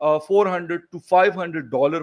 $400 to $500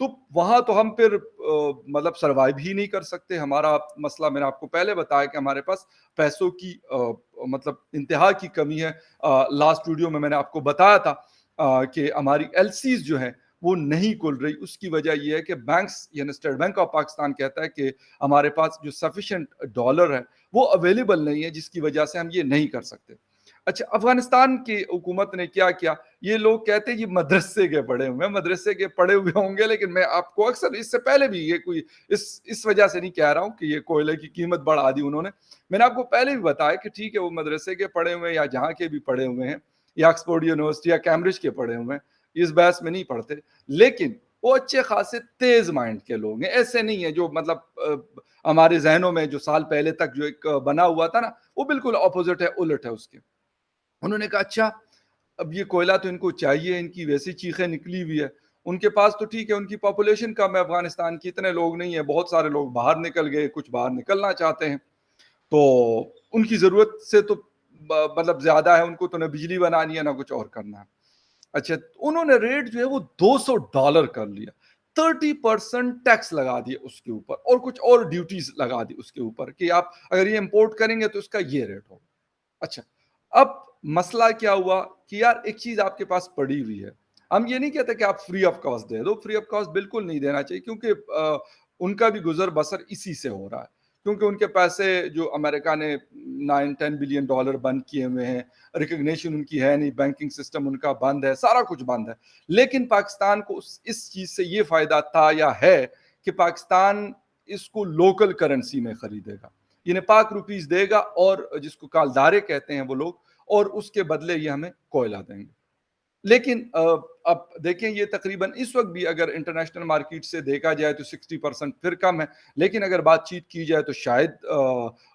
تو وہاں تو ہم پھر مطلب سروائیو ہی نہیں کر سکتے. ہمارا مسئلہ میں نے آپ کو پہلے بتایا کہ ہمارے پاس پیسوں کی مطلب انتہا کی کمی ہے. لاسٹ ویڈیو میں نے آپ کو بتایا تھا کہ ہماری ایل سیز جو ہیں وہ نہیں کھل رہی. اس کی وجہ یہ ہے کہ بینکس یعنی اسٹیٹ بینک آف پاکستان کہتا ہے کہ ہمارے پاس جو سفیشینٹ ڈالر ہے وہ اویلیبل نہیں ہے، جس کی وجہ سے ہم یہ نہیں کر سکتے. اچھا، افغانستان کی حکومت نے کیا کیا؟ یہ لوگ کہتے ہیں یہ مدرسے کے پڑھے ہوئے، مدرسے کے پڑھے ہوئے ہوں گے، لیکن میں آپ کو اکثر اس سے پہلے بھی یہ کوئی اس وجہ سے نہیں کہہ رہا ہوں کہ یہ کوئلے کی قیمت بڑھا دی انہوں نے. میں نے آپ کو پہلے بھی بتایا کہ ٹھیک ہے وہ مدرسے کے پڑھے ہوئے ہیں یا جہاں کے بھی پڑھے ہوئے ہیں یا آکسفورڈ یونیورسٹی یا کیمبرج کے پڑھے ہوئے ہیں، اس بحث میں نہیں پڑھتے، لیکن وہ اچھے خاصے تیز مائنڈ کے لوگ ہیں. ایسے نہیں ہیں جو مطلب ہمارے ذہنوں میں جو سال پہلے تک جو ایک بنا ہوا تھا نا، وہ بالکل اپوزٹ ہے، الٹ ہے اس کے. انہوں نے کہا اچھا اب یہ کوئلہ تو ان کو چاہیے، ان کی ویسی چیخیں نکلی ہوئی ہے، ان کے پاس تو ٹھیک ہے، ان کی پاپولیشن کم ہے، افغانستان کی اتنے لوگ نہیں ہیں، بہت سارے لوگ باہر نکل گئے، کچھ باہر نکلنا چاہتے ہیں، تو ان کی ضرورت سے تو مطلب زیادہ ہے، ان کو تو نہ بجلی بنانی ہے نہ کچھ اور کرنا ہے. اچھا، انہوں نے ریٹ جو ہے وہ $200 کر لیا، 30% ٹیکس لگا دیا اس کے اوپر اور کچھ اور ڈیوٹیز لگا دی اس کے اوپر کہ آپ اگر یہ امپورٹ کریں گے تو اس کا یہ ریٹ ہوگا. اچھا، اب مسئلہ کیا ہوا کہ یار ایک چیز آپ کے پاس پڑی ہوئی ہے، ہم یہ نہیں کہتے کہ آپ فری آف کاسٹ دے دو، فری آف کاسٹ بالکل نہیں دینا چاہیے، کیونکہ ان کا بھی گزر بسر اسی سے ہو رہا ہے، کیونکہ ان کے پیسے جو امریکہ نے $9-10 بلین بند کیے ہوئے ہیں، ریکگنیشن ان کی ہے نہیں، بینکنگ سسٹم ان کا بند ہے، سارا کچھ بند ہے. لیکن پاکستان کو اس چیز سے یہ فائدہ تھا یا ہے کہ پاکستان اس کو لوکل کرنسی میں خریدے گا، یعنی پاک روپیز دے گا اور جس کو کالدارے کہتے ہیں وہ لوگ، اور اس کے بدلے یہ ہمیں کوئلہ دیں گے. لیکن اب دیکھیں یہ تقریباً اس وقت بھی اگر انٹرنیشنل مارکیٹ سے دیکھا جائے تو 60% پھر کم ہے، لیکن اگر بات چیت کی جائے تو شاید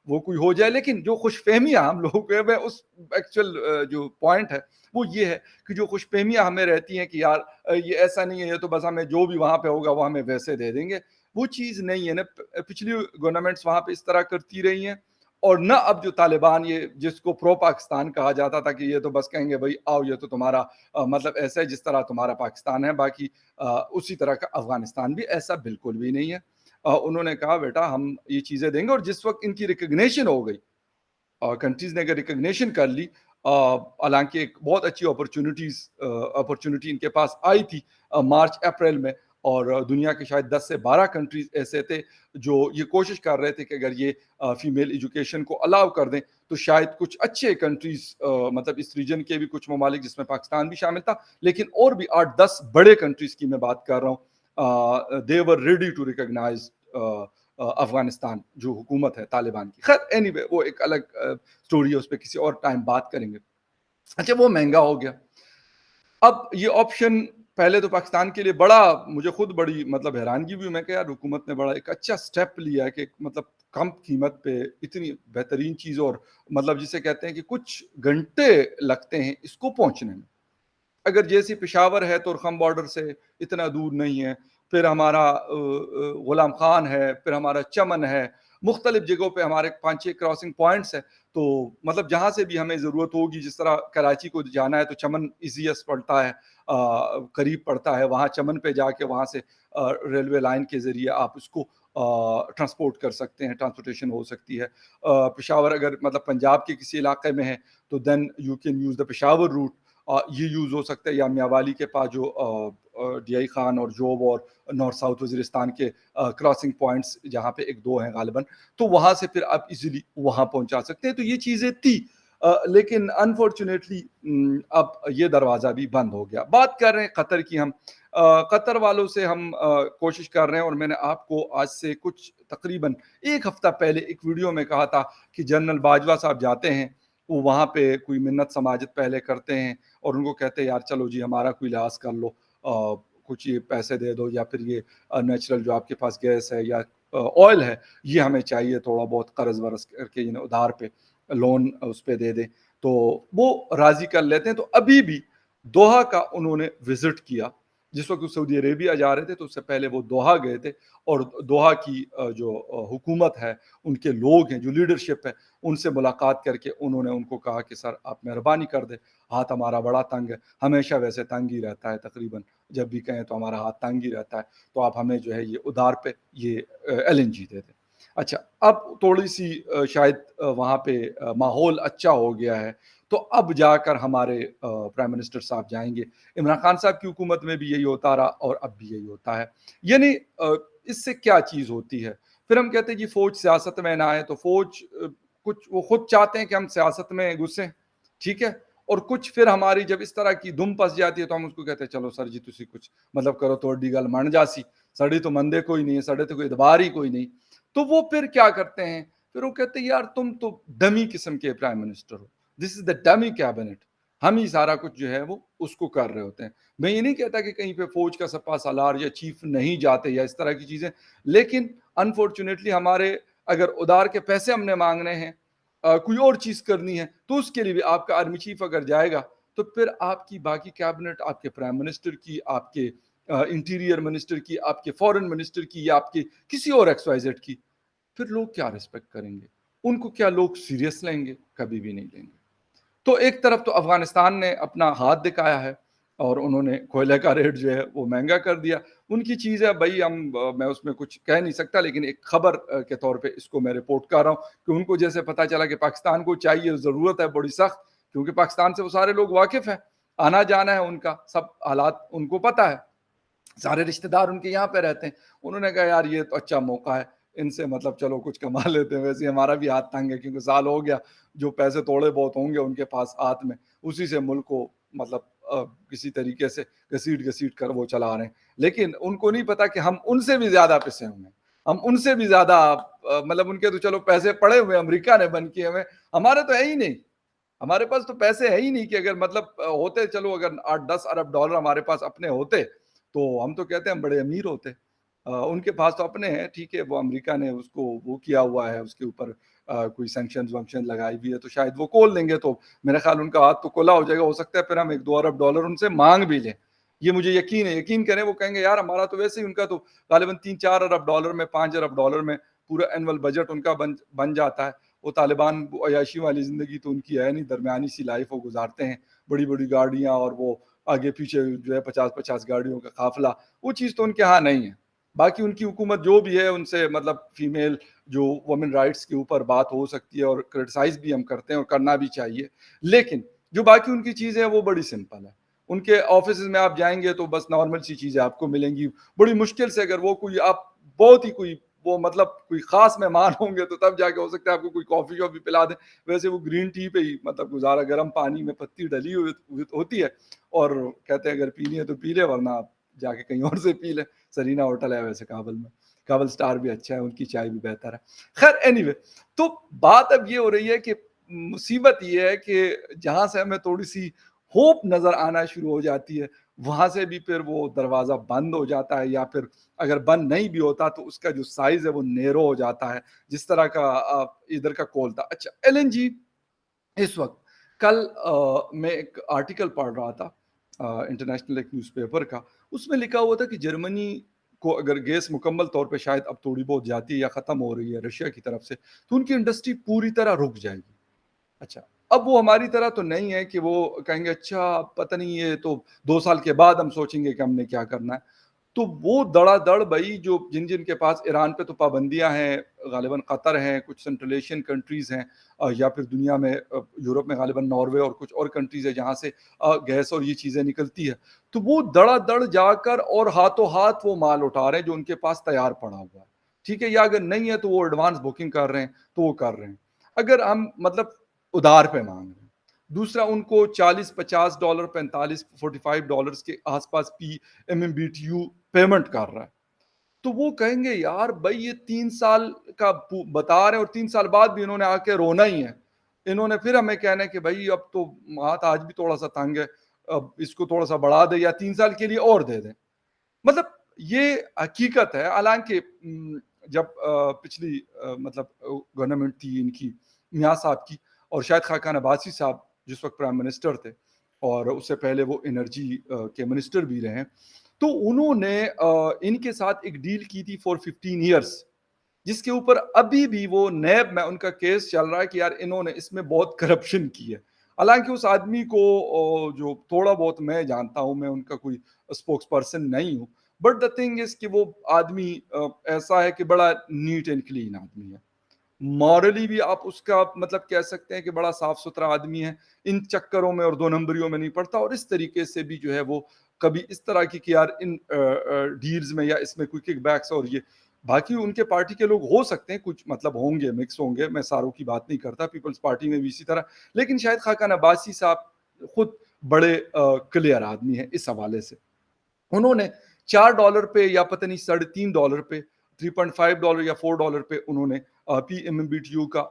وہ کوئی ہو جائے. لیکن جو خوش فہمیاں ہم لوگوں کے میں اس ایکچوئل جو پوائنٹ ہے وہ یہ ہے کہ جو خوش فہمیاں ہمیں رہتی ہیں کہ یار یہ ایسا نہیں ہے، یہ تو بس ہمیں جو بھی وہاں پہ ہوگا وہ ہمیں ویسے دے دیں گے، وہ چیز نہیں ہے نا. پچھلی گورنمنٹس وہاں پہ اس طرح کرتی رہی ہیں، اور نہ اب جو طالبان یہ جس کو پرو پاکستان کہا جاتا تھا کہ یہ تو بس کہیں گے بھائی آؤ یہ تو تمہارا مطلب ایسا ہے جس طرح تمہارا پاکستان ہے، باقی اسی طرح کا افغانستان بھی، ایسا بالکل بھی نہیں ہے. انہوں نے کہا بیٹا ہم یہ چیزیں دیں گے، اور جس وقت ان کی ریکگنیشن ہو گئی، کنٹریز نے اگر ریکگنیشن کر لی، حالانکہ ایک بہت اچھی اپرچونٹی ان کے پاس آئی تھی مارچ اپریل میں، اور دنیا کے شاید 10 سے 12 کنٹریز ایسے تھے جو یہ کوشش کر رہے تھے کہ اگر یہ فیمیل ایجوکیشن کو الاؤ کر دیں تو شاید کچھ اچھے کنٹریز مطلب اس ریجن کے بھی کچھ ممالک جس میں پاکستان بھی شامل تھا، لیکن اور بھی 8-10 بڑے کنٹریز کی میں بات کر رہا ہوں، they were ready to recognize Afghanistan جو حکومت ہے طالبان کی. خیر اینی وے وہ ایک الگ سٹوری ہے، اس پہ کسی اور ٹائم بات کریں گے. اچھا، وہ مہنگا ہو گیا. اب یہ آپشن پہلے تو پاکستان کے لیے بڑا، مجھے خود بڑی مطلب حیرانگی بھی، میں کہ یار حکومت نے بڑا ایک اچھا سٹیپ لیا ہے کہ مطلب کم قیمت پہ اتنی بہترین چیز، اور مطلب جسے کہتے ہیں کہ کچھ گھنٹے لگتے ہیں اس کو پہنچنے میں. اگر جیسی پشاور ہے تورخم بارڈر سے اتنا دور نہیں ہے، پھر ہمارا غلام خان ہے، پھر ہمارا چمن ہے، مختلف جگہوں پہ ہمارے 5-6 کراسنگ پوائنٹس ہیں. تو مطلب جہاں سے بھی ہمیں ضرورت ہوگی، جس طرح کراچی کو جانا ہے تو چمن ایزیسٹ پڑتا ہے، قریب پڑتا ہے، وہاں چمن پہ جا کے وہاں سے ریلوے لائن کے ذریعے آپ اس کو ٹرانسپورٹ کر سکتے ہیں، ٹرانسپورٹیشن ہو سکتی ہے. پشاور اگر مطلب پنجاب کے کسی علاقے میں ہے تو then you can use the Peshawar route, یہ یوز ہو سکتا ہے، یا میاوالی کے پاس جو ڈی آئی خان اور جوب اور نارتھ ساؤتھ وزیرستان کے کراسنگ پوائنٹس جہاں پہ 1-2 ہیں غالباً، تو وہاں سے پھر آپ ایزیلی وہاں پہنچا سکتے ہیں. تو یہ چیزیں تھی، لیکن انفارچونیٹلی اب یہ دروازہ بھی بند ہو گیا. بات کر رہے ہیں قطر کی، ہم قطر والوں سے ہم کوشش کر رہے ہیں، اور میں نے آپ کو آج سے کچھ تقریباً 1 ہفتہ پہلے ایک ویڈیو میں کہا تھا کہ جنرل باجوہ صاحب جاتے ہیں، وہ وہاں پہ کوئی منت سماجت پہلے کرتے ہیں اور ان کو کہتے ہیں یار چلو جی ہمارا کوئی لحاظ کر لو، کچھ یہ پیسے دے دو، یا پھر یہ نیچرل جو آپ کے پاس گیس ہے یا آئل ہے یہ ہمیں چاہیے، تھوڑا بہت قرض ورض کر کے ادھار پہ لون اس پہ دے دیں، تو وہ راضی کر لیتے ہیں. تو ابھی بھی دوحہ کا انہوں نے وزٹ کیا، جس وقت وہ سعودی عربیہ جا رہے تھے تو اس سے پہلے وہ دوحہ گئے تھے، اور دوحہ کی جو حکومت ہے، ان کے لوگ ہیں، جو لیڈرشپ ہے، ان سے ملاقات کر کے انہوں نے ان کو کہا کہ سر آپ مہربانی کر دیں، ہاتھ ہمارا بڑا تنگ ہے، ہمیشہ ویسے تنگ ہی رہتا ہے، تقریباً جب بھی کہیں تو ہمارا ہاتھ تنگ ہی رہتا ہے، تو آپ ہمیں جو ہے یہ ادھار پہ یہ LNG دے دیں۔ اچھا، اب تھوڑی سی شاید وہاں پہ ماحول اچھا ہو گیا ہے، تو اب جا کر ہمارے پرائم منسٹر صاحب جائیں گے۔ عمران خان صاحب کی حکومت میں بھی یہی ہوتا رہا اور اب بھی یہی ہوتا ہے۔ یعنی اس سے کیا چیز ہوتی ہے؟ پھر ہم کہتے ہیں جی فوج سیاست میں نہ آئے، تو فوج کچھ وہ خود چاہتے ہیں کہ ہم سیاست میں گھسیں، ٹھیک ہے، اور کچھ پھر ہماری جب اس طرح کی دم پس جاتی ہے تو ہم اس کو کہتے ہیں چلو سر جی تسی کچھ مطلب کرو توڑی گل من جاسی، سڑی تو مندے کوئی نہیں ہے، سڑے تو کوئی اتبار ہی کوئی نہیں، تو وہ پھر کیا کرتے ہیں؟ پھر وہ کہتے ہیں یار تم تو ڈمی قسم کے prime minister who, this is the dummy cabinet, ہم ہی سارا کچھ جو ہے وہ اس کو کر رہے ہوتے ہیں۔ میں یہ نہیں کہتا کہ کہیں پہ فوج کا سپہ سالار یا چیف نہیں جاتے یا اس طرح کی چیزیں، لیکن انفارچونیٹلی ہمارے اگر ادار کے پیسے ہم نے مانگنے ہیں، کوئی اور چیز کرنی ہے، تو اس کے لیے بھی آپ کا آرمی چیف اگر جائے گا تو پھر آپ کی باقی کیبنٹ، آپ کے پرائم منسٹر کی، آپ کے انٹیریئر منسٹر کی، آپ کے فورن منسٹر کی، یا آپ کے کسی اور ایکس وائی زیڈ کی، پھر لوگ کیا ریسپیکٹ کریں گے؟ ان کو کیا لوگ سیریس لیں گے؟ کبھی بھی نہیں لیں گے۔ تو ایک طرف تو افغانستان نے اپنا ہاتھ دکھایا ہے اور انہوں نے کوئلے کا ریٹ جو ہے وہ مہنگا کر دیا، ان کی چیز ہے بھائی، میں اس میں کچھ کہہ نہیں سکتا، لیکن ایک خبر کے طور پہ اس کو میں رپورٹ کر رہا ہوں کہ ان کو جیسے پتا چلا کہ پاکستان کو چاہیے، ضرورت ہے بڑی سخت، کیونکہ پاکستان سے وہ سارے لوگ واقف ہیں، آنا جانا ہے ان کا، سب حالات ان کو پتا ہے، سارے رشتہ دار ان کے یہاں پہ رہتے ہیں۔ انہوں نے کہا یار یہ تو اچھا موقع ہے، ان سے مطلب چلو کچھ کما لیتے ہیں، ویسے ہمارا بھی ہاتھ تنگ ہے کیونکہ سال ہو گیا، جو پیسے تھوڑے بہت ہوں گے ان کے پاس ہاتھ میں، اسی سے ملک کو مطلب کسی طریقے سے گھسیٹ کر وہ چلا رہے ہیں، لیکن ان کو نہیں پتا کہ ہم ان سے بھی زیادہ پسے ہوئے ہیں، ہم ان سے بھی زیادہ مطلب ان کے تو چلو پیسے پڑے ہوئے امریکہ نے بن کیے ہوئے، ہمارے تو ہے ہی نہیں، ہمارے پاس تو پیسے ہے ہی نہیں کہ اگر مطلب ہوتے، چلو اگر 8-10 ارب ڈالر ہمارے پاس اپنے ہوتے تو ہم تو کہتے ہیں ہم بڑے امیر ہوتے۔ ان کے پاس تو اپنے ہیں، ٹھیک ہے، وہ امریکہ نے اس کو وہ کیا ہوا ہے، اس کے اوپر کوئی سینکشن وینکشن لگائی ہوئی ہے، تو شاید وہ کھول لیں گے، تو میرا خیال ان کا ہاتھ تو کھلا ہو جائے گا، ہو سکتا ہے پھر ہم 1-2 ارب ڈالر ان سے مانگ بھی لیں، یہ مجھے یقین ہے، یقین کریں، وہ کہیں گے یار ہمارا تو ویسے ہی، ان کا تو غالباً 3-4 ارب ڈالر میں، 5 ارب ڈالر میں پورا اینول بجٹ ان کا بن جاتا ہے۔ وہ طالبان عیاشی والی زندگی تو ان کی ہے نہیں، درمیانی سی لائف وہ گزارتے ہیں، بڑی بڑی گاڑیاں اور وہ آگے پیچھے جو ہے 50-50 گاڑیوں کا قافلہ، وہ چیز تو ان کے ہاں نہیں ہے۔ باقی ان کی حکومت جو بھی ہے، ان سے مطلب فیمیل جو وومن رائٹس کے اوپر بات ہو سکتی ہے اور کرٹیسائز بھی ہم کرتے ہیں اور کرنا بھی چاہیے، لیکن جو باقی ان کی چیزیں ہیں وہ بڑی سمپل ہے۔ ان کے آفیسز میں آپ جائیں گے تو بس نارمل سی چیزیں آپ کو ملیں گی، بڑی مشکل سے اگر وہ کوئی آپ بہت ہی کوئی وہ مطلب کوئی خاص مہمان ہوں گے تو تب جا کے ہو سکتا ہے آپ کو کوئی کافی شافی پلا دیں، ویسے وہ گرین ٹی پہ ہی مطلب گزارا، گرم پانی میں پتی ڈلی ہوئی ہوتی ہے اور کہتے ہیں اگر پینی ہے تو پی لے، ورنہ آپ جا کے کہیں اور سے پی لیں۔ سرینا ہوٹل ہے ویسے کابل میں، کابل سٹار بھی اچھا ہے، ان کی چائے بھی بہتر ہے۔ خیر اینی وے، تو بات اب یہ ہو رہی ہے کہ مصیبت یہ ہے کہ جہاں سے ہمیں تھوڑی سی ہوپ نظر آنا شروع ہو جاتی ہے، وہاں سے بھی پھر وہ دروازہ بند ہو جاتا ہے، یا پھر اگر بند نہیں بھی ہوتا تو اس کا جو سائز ہے وہ نیرو ہو جاتا ہے، جس طرح کا ادھر کا کول تھا۔ اچھا LNG اس وقت، کل میں ایک آرٹیکل پڑھ رہا تھا انٹرنیشنل ایک نیوز پیپر کا، اس میں لکھا ہوا تھا کہ جرمنی کو اگر گیس مکمل طور پہ شاید اب تھوڑی بہت جاتی ہے یا ختم ہو رہی ہے رشیا کی طرف سے، تو ان کی انڈسٹری پوری طرح رک جائے گی۔ اچھا، اب وہ ہماری طرح تو نہیں ہے کہ وہ کہیں گے اچھا پتہ نہیں، یہ تو 2 سال کے بعد ہم سوچیں گے کہ ہم نے کیا کرنا ہے۔ تو وہ دڑا دڑ بھائی، جو جن کے پاس ایران پہ تو پابندیاں ہیں، غالباً قطر ہیں، کچھ سنٹرل ایشین کنٹریز ہیں، یا پھر دنیا میں یورپ میں غالباً ناروے اور کچھ اور کنٹریز ہیں جہاں سے گیس اور یہ چیزیں نکلتی ہے، تو وہ دڑا دڑ جا کر اور ہاتھوں ہاتھ وہ مال اٹھا رہے ہیں جو ان کے پاس تیار پڑا ہوا ہے، ٹھیک ہے، یا اگر نہیں ہے تو وہ ایڈوانس بکنگ کر رہے ہیں، تو وہ کر رہے ہیں۔ اگر ہم مطلب ادھار پہ مانگ رہے ہیں، دوسرا ان کو $40-50 $45-45 کے آس پاس MMBTU پیمنٹ کر رہا ہے، تو وہ کہیں گے یار بھائی یہ 3 سال کا بتا رہے ہیں اور 3 سال بعد بھی انہوں نے آ کے رونا ہی ہے، انہوں نے پھر ہمیں کہنا ہے کہ بھائی اب تو ہاتھ آج بھی تھوڑا سا تنگ ہے، اب اس کو تھوڑا سا بڑھا دے یا 3 سال کے لیے اور دے دیں۔ مطلب یہ حقیقت ہے، حالانکہ جب پچھلی مطلب گورنمنٹ تھی ان کی، میاں صاحب کی، اور شاید خاقان عباسی صاحب جس وقت پرائم منسٹر تھے، اور اس سے پہلے وہ انرجی کے منسٹر بھی رہے ہیں. تو انہوں نے ان کے ساتھ ایک ڈیل کی تھی فار 15 ایئرس، جس کے اوپر ابھی بھی وہ نیب میں ان کا کیس چل رہا ہے کہ یار انہوں نے اس میں بہت کرپشن کی ہے. حالانکہ اس آدمی کو جو تھوڑا بہت میں جانتا ہوں، میں ان کا کوئی اسپوکس پرسن نہیں ہوں، بٹ دا تھنگ از کہ وہ آدمی ایسا ہے کہ بڑا نیٹ اینڈ کلین آدمی ہے. مورلی بھی آپ اس کا مطلب کہہ سکتے ہیں کہ بڑا صاف ستھرا آدمی ہے، ان چکروں میں اور دو نمبریوں میں نہیں پڑتا، اور اس طریقے سے بھی جو ہے وہ کبھی اس طرح کی کہ یار ان ڈیلز میں یا اس میں کوئی کک بیکس اور یہ باقی ان کے پارٹی کے لوگ ہو سکتے ہیں، کچھ مطلب ہوں گے، مکس ہوں گے، میں ساروں کی بات نہیں کرتا، پیپلز پارٹی میں بھی اسی طرح، لیکن شاید خاقان عباسی صاحب خود بڑے کلیئر آدمی ہیں اس حوالے سے. انہوں نے $4 پہ یا پتہ نہیں $3.5 پہ، $3.5 یا $4 پہ انہوں نے P M M B T U کا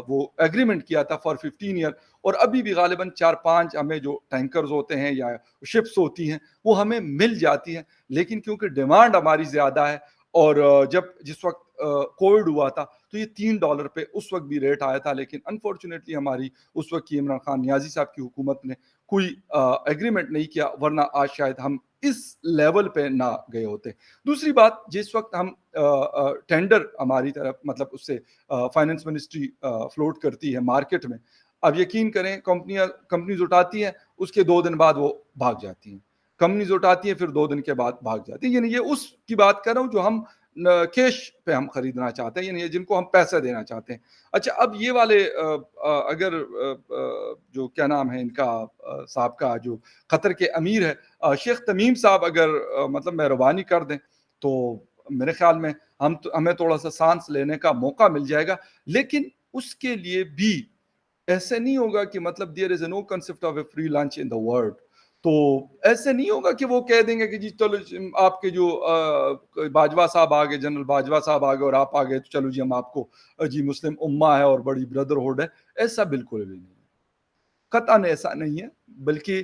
وہ ایگریمنٹ کیا تھا فار 15 ایئر. اور ابھی بھی غالباً 4-5 ہمیں جو ٹینکرز ہوتے ہیں یا شپس ہوتی ہیں وہ ہمیں مل جاتی ہیں، لیکن کیونکہ ڈیمانڈ ہماری زیادہ ہے، اور جس وقت کووڈ ہوا تھا تو یہ $3 پہ اس وقت بھی ریٹ آیا تھا، لیکن انفارچونیٹلی ہماری اس وقت کی عمران خان نیازی صاحب کی حکومت نے کوئی ایگریمنٹ نہیں کیا، ورنہ آج شاید ہم اس لیول پہ نہ گئے ہوتے. دوسری بات، جس وقت ہم ٹینڈر ہماری طرف مطلب اس سے فائنانس منسٹری فلوٹ کرتی ہے مارکیٹ میں، اب یقین کریں کمپنیز اٹھاتی ہیں، اس کے 2 دن بعد وہ بھاگ جاتی ہیں، کمپنیز اٹھاتی ہیں پھر 2 دن کے بعد بھاگ جاتی ہیں. یعنی یہ اس کی بات کر رہا ہوں جو ہم کیش پہ ہم خریدنا چاہتے ہیں، یعنی جن کو ہم پیسہ دینا چاہتے ہیں. اچھا، اب یہ والے اگر جو کیا نام ہے ان کا صاحب کا جو قطر کے امیر ہے شیخ تمیم صاحب، اگر مطلب مہربانی کر دیں تو میرے خیال میں ہمیں تھوڑا سا سانس لینے کا موقع مل جائے گا. لیکن اس کے لیے بھی ایسے نہیں ہوگا کہ مطلب there is a no concept of a free lunch in the world. تو ایسے نہیں ہوگا کہ وہ کہہ دیں گے کہ جی چلو آپ کے جو باجوہ صاحب آگے، جنرل باجوہ صاحب آگے اور آپ آگے، تو چلو جی ہم آپ کو جی مسلم امہ ہے اور بڑی بردرہڈ ہے. ایسا بالکل بھی نہیں ہے، قطعاً ایسا نہیں ہے، بلکہ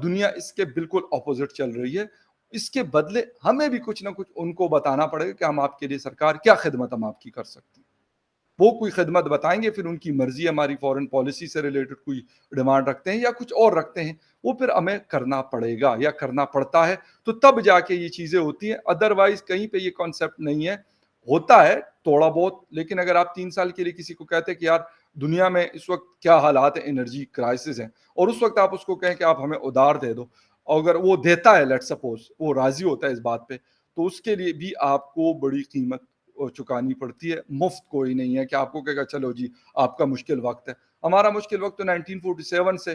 دنیا اس کے بالکل اپوزٹ چل رہی ہے. اس کے بدلے ہمیں بھی کچھ نہ کچھ ان کو بتانا پڑے گا کہ ہم آپ کے لیے سرکار کیا خدمت ہم آپ کی کر سکتے ہیں. وہ کوئی خدمت بتائیں گے، پھر ان کی مرضی، ہماری فورن پالیسی سے ریلیٹڈ کوئی ڈیمانڈ رکھتے ہیں یا کچھ اور رکھتے ہیں، وہ پھر ہمیں کرنا پڑے گا یا کرنا پڑتا ہے، تو تب جا کے یہ چیزیں ہوتی ہیں. ادروائز کہیں پہ یہ کانسیپٹ نہیں ہے. ہوتا ہے تھوڑا بہت، لیکن اگر آپ 3 سال کے لیے کسی کو کہتے ہیں کہ یار دنیا میں اس وقت کیا حالات ہیں، انرجی کرائسس ہیں، اور اس وقت آپ اس کو کہیں کہ آپ ہمیں ادھار دے دو، اگر وہ دیتا ہے، لیٹ سپوز وہ راضی ہوتا ہے اس بات پہ، تو اس کے لیے بھی آپ کو بڑی قیمت چکانی پڑتی ہے. مفت کوئی نہیں ہے کہ آپ کو کہے گا چلو جی آپ کا مشکل وقت ہے. ہمارا مشکل وقت تو 1947 سے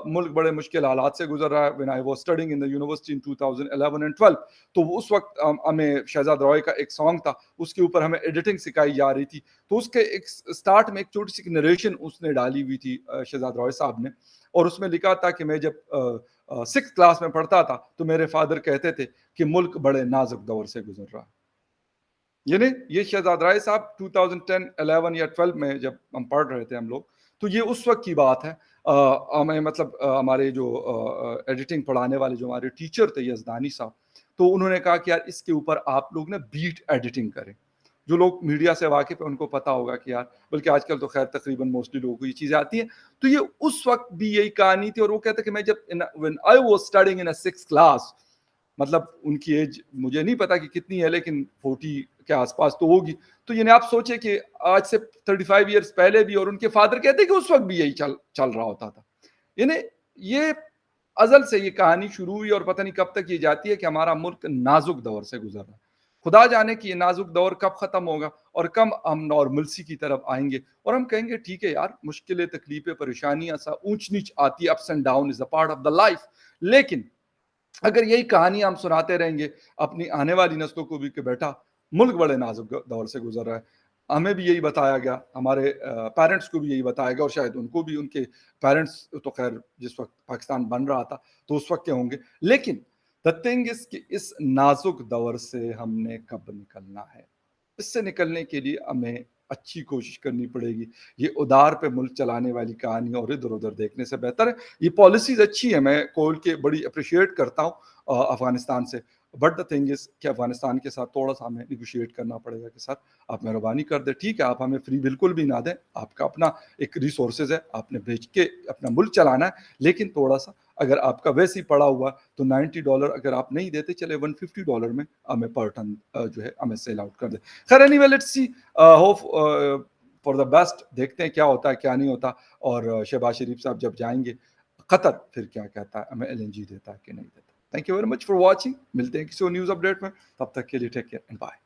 ملک بڑے مشکل حالات سے گزر رہا ہے. when I was studying in the university in 2011 and 12، تو اس وقت ہمیں شہزاد رائے کا ایک سانگ تھا، اس کے اوپر ہمیں ایڈیٹنگ سکھائی جا رہی تھی، تو اس کے ایک سٹارٹ میں ایک چھوٹی سی نریشن اس نے ڈالی ہوئی تھی شہزاد رائے صاحب نے، اور اس میں لکھا تھا کہ میں جب 6th کلاس میں پڑھتا تھا تو میرے فادر کہتے تھے کہ ملک بڑے نازک دور سے گزر رہا ہے. یعنی یہ شہزاد رائے صاحب 2010 11 یا 12 میں جب ہم پڑھ رہے تھے ہم لوگ، تو یہ اس وقت کی بات ہے. ہمیں مطلب ہمارے جو ایڈیٹنگ پڑھانے والے جو ہمارے ٹیچر تھے یزدانی صاحب، تو انہوں نے کہا کہ یار اس کے اوپر آپ لوگ نا بیٹ ایڈیٹنگ کریں. جو لوگ میڈیا سے واقف ہیں ان کو پتا ہوگا کہ یار، بلکہ آج کل تو خیر تقریباً موسٹلی لوگوں کو یہ چیزیں آتی ہیں. تو یہ اس وقت بھی یہی کہانی تھی، اور وہ کہتے کہ میں جب when I was studying in a 6th class، مطلب ان کی ایج مجھے نہیں پتا کہ کتنی ہے، لیکن 40 کے آس پاس تو ہوگی. تو یعنی آپ سوچیں کہ آج سے 35 ایئرس پہلے بھی، اور ان کے فادر کہتے کہ اس وقت بھی یہی چل رہا ہوتا تھا. یعنی یہ ازل سے یہ کہانی شروع ہوئی، اور پتہ نہیں کب تک یہ جاتی ہے کہ ہمارا ملک نازک دور سے گزر رہا ہے. خدا جانے کہ یہ نازک دور کب ختم ہوگا اور کب ہم نارملسی کی طرف آئیں گے، اور ہم کہیں گے ٹھیک ہے یار، مشکلیں، تکلیفیں، پریشانیاں، سا اونچ نیچ آتی ہے، ups and down is a part of the life. لیکن اگر یہی کہانی ہم سناتے رہیں گے اپنی آنے والی نسلوں کو بھی کہ بیٹا ملک بڑے نازک دور سے گزر رہا ہے، ہمیں بھی یہی بتایا گیا، ہمارے پیرنٹس کو بھی یہی بتایا گیا، اور شاید ان کو بھی، ان کے پیرنٹس تو خیر جس وقت پاکستان بن رہا تھا تو اس وقت کے ہوں گے. لیکن دا تھنگ از کہ اس نازک دور سے ہم نے کب نکلنا ہے. اس سے نکلنے کے لیے ہمیں اچھی کوشش کرنی پڑے گی. یہ ادار پہ ملک چلانے والی کہانی اور ادھر ادھر دیکھنے سے بہتر ہے. یہ پالیسیز اچھی ہیں، میں کول کے بڑی اپریشیٹ کرتا ہوں افغانستان سے، بٹ دا تھنگ از کہ افغانستان کے ساتھ تھوڑا سا ہمیں نیگوشیٹ کرنا پڑے گا کہ سر آپ مہربانی کر دیں، ٹھیک ہے آپ ہمیں فری بالکل بھی نہ دیں، آپ کا اپنا ایک ریسورسز ہے، آپ نے بیچ کے اپنا ملک چلانا ہے، لیکن تھوڑا سا اگر آپ کا ویسے ہی پڑا ہوا تو $90 اگر آپ نہیں دیتے چلے $150 میں ہمیں پر ٹن جو ہے ہمیں سیل آؤٹ کر دے. خیر any way let's see hope for the best. دیکھتے ہیں کیا ہوتا ہے کیا نہیں ہوتا. اور شہباز شریف صاحب جب جائیں گے قطر پھر کیا کہتا ہے ہمیں LNG دیتا ہے کہ نہیں دیتا. Thank you very much for watching. ملتے ہیں کسی اور نیوز اپڈیٹ میں. تب تک کے لیے ٹیک کیئر اینڈ بائے.